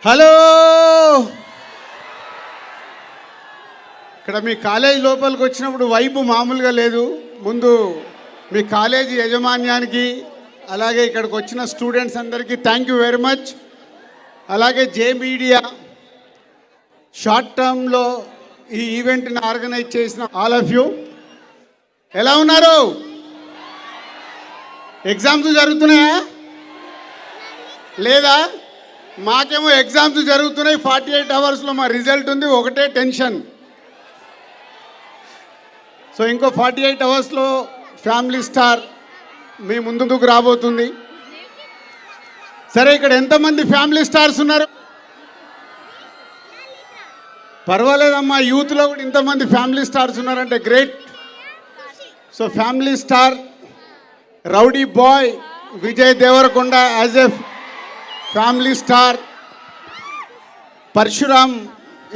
Hello, ఇక్కడ మీ college లోపలికి వచ్చినప్పుడు వైపు మామూలుగా లేదు. ముందు మీ కాలేజీ యాజమాన్యానికి, అలాగే ఇక్కడికి వచ్చిన స్టూడెంట్స్ అందరికీ థ్యాంక్ యూ వెరీ మచ్. అలాగే జే మీడియా షార్ట్ టర్మ్లో ఈ ఈవెంట్ని ఆర్గనైజ్ చేసిన ఆల్ ఆఫ్ యూ. ఎలా ఉన్నారు? ఎగ్జామ్స్ జరుగుతున్నాయా లేదా? మాకేమో ఎగ్జామ్స్ జరుగుతున్నాయి, 48 అవర్స్లో మా రిజల్ట్ ఉంది, ఒకటే టెన్షన్. సో ఇంకో 48 అవర్స్లో ఫ్యామిలీ స్టార్ మీ ముందుకు రాబోతుంది. సరే, ఇక్కడ ఎంతమంది ఫ్యామిలీ స్టార్స్ ఉన్నారు? పర్వాలేదమ్మా, యూత్లో కూడా ఇంతమంది ఫ్యామిలీ స్టార్స్ ఉన్నారంటే great. So family star rowdy boy Vijay Deverakonda as a family star. Parasuram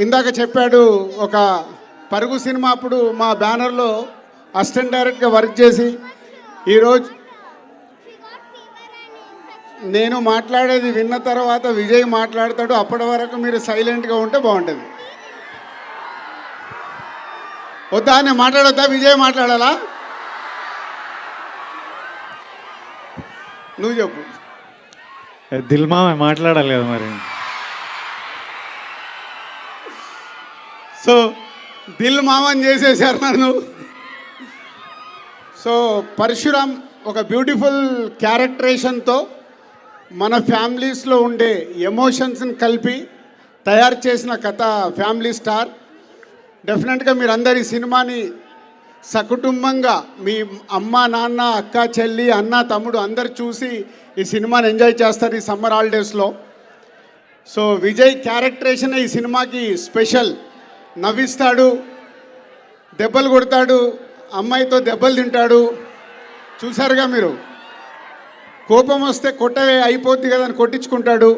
ఇందాక చెప్పాడు, ఒక పరుగు సినిమా అప్పుడు మా బ్యానర్లో అసిస్టెంట్ డైరెక్ట్గా వర్క్ చేసి, ఈరోజు నేను మాట్లాడేది విన్న తర్వాత విజయ్ మాట్లాడతాడు. అప్పటి వరకు మీరు సైలెంట్గా ఉంటే బాగుంటుంది. వద్దా? నేను మాట్లాడొద్దా? విజయ్ మాట్లాడాలా? నువ్వు చెప్పు. దిల్ మామ మాట్లాడాలి కదా మరి. సో దిల్ మామని చేసేసారు నన్ను. సో పరశురామ్ ఒక బ్యూటిఫుల్ క్యారెక్టరేషన్తో మన ఫ్యామిలీస్లో ఉండే ఎమోషన్స్ని కలిపి తయారు చేసిన కథ ఫ్యామిలీ స్టార్. డెఫినెట్గా మీరు అందరు ఈ సినిమాని సకుటుంబంగా మీ అమ్మ, నాన్న, అక్క, చెల్లి, అన్న, తమ్ముడు అందరు చూసి ఈ సినిమాని ఎంజాయ్ చేస్తారు ఈ సమ్మర్ హాలిడేస్లో. సో విజయ్ క్యారెక్టరేషన్ ఈ సినిమాకి స్పెషల్. నవ్విస్తాడు, దెబ్బలు కొడతాడు, అమ్మాయితో దెబ్బలు తింటాడు. చూసారుగా మీరు. కోపం వస్తే కొట్టవే అయిపోద్ది కదా అని కొట్టించుకుంటాడు.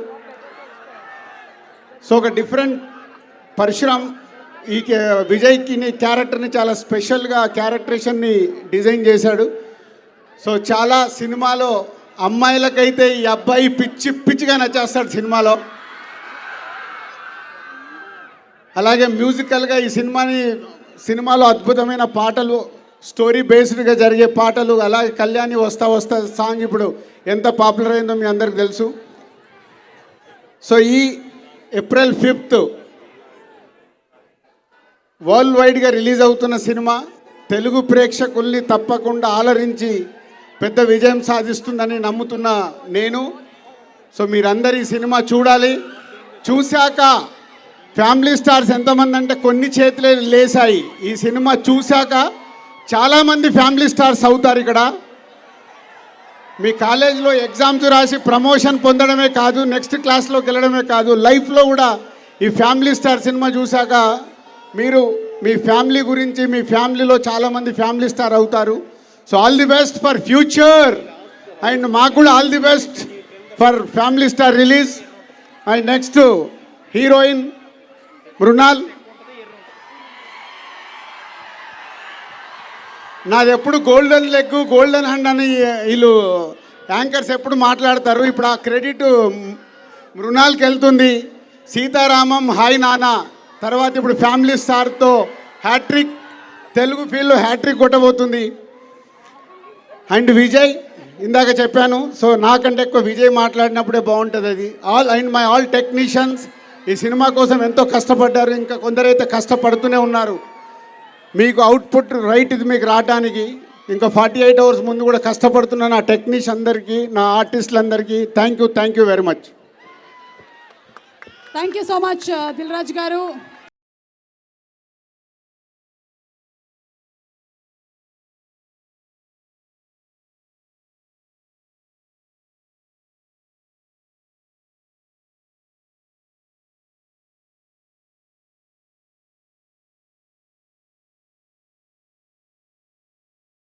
సో ఒక డిఫరెంట్ పరశురామ్ ఈ విజయ్కి క్యారెక్టర్ని చాలా స్పెషల్గా క్యారెక్టరేషన్ని డిజైన్ చేశాడు. సో చాలా సినిమాలో అమ్మాయిలకైతే ఈ అబ్బాయి పిచ్చి పిచ్చిగా నచ్చేస్తాడు సినిమాలో. అలాగే మ్యూజికల్గా ఈ సినిమాలో అద్భుతమైన పాటలు, స్టోరీ బేస్డ్గా జరిగే పాటలు, అలాగే కళ్యాణి వస్తా వస్తా సాంగ్ ఇప్పుడు ఎంత పాపులర్ అయిందో మీ అందరికి తెలుసు. సో ఈ ఏప్రిల్ 5th వరల్డ్ వైడ్గా రిలీజ్ అవుతున్న సినిమా తెలుగు ప్రేక్షకుల్ని తప్పకుండా ఆలరించి పెద్ద విజయం సాధిస్తుందని నమ్ముతున్న నేను. సో మీరందరూ ఈ సినిమా చూడాలి. చూశాక ఫ్యామిలీ స్టార్స్ ఎంతమంది అంటే కొన్ని చేతులే లేసాయి. ఈ సినిమా చూశాక చాలామంది ఫ్యామిలీ స్టార్స్ అవుతారు. ఇక్కడ మీ కాలేజీలో ఎగ్జామ్స్ రాసి ప్రమోషన్ పొందడమే కాదు, నెక్స్ట్ క్లాస్లోకి వెళ్ళడమే కాదు, లైఫ్లో కూడా ఈ ఫ్యామిలీ స్టార్ సినిమా చూశాక మీరు మీ ఫ్యామిలీ గురించి, మీ ఫ్యామిలీలో చాలామంది ఫ్యామిలీ స్టార్ అవుతారు. So all the best for future. And మాకు కూడా all the best for family star release. And next heroine Mrunal. నాది ఎప్పుడు గోల్డెన్ లెగ్, గోల్డెన్ హ్యాండ్ అని వీళ్ళు యాంకర్స్ ఎప్పుడు మాట్లాడతారు. ఇప్పుడు ఆ క్రెడిట్ మృణాల్కి వెళ్తుంది. సీతారామం, హాయ్ నానా తర్వాత ఇప్పుడు ఫ్యామిలీ స్టార్తో హ్యాట్రిక్, తెలుగు ఫీల్డ్లో హ్యాట్రిక్ కొట్టబోతుంది. అండ్ విజయ్ ఇందాక చెప్పాను. సో నాకంటే ఎక్కువ విజయ్ మాట్లాడినప్పుడే బాగుంటుంది అది. ఆల్ టెక్నీషియన్స్ ఈ సినిమా కోసం ఎంతో కష్టపడ్డారు. ఇంకా కొందరైతే కష్టపడుతూనే ఉన్నారు. మీకు అవుట్పుట్ రైట్ ఇది మీకు రావడానికి ఇంకా 48 అవర్స్ ముందు కూడా కష్టపడుతున్న నా టెక్నీషియన్ అందరికీ, నా ఆర్టిస్టులందరికీ thank you very much. Thank you so much Dil Raju గారు.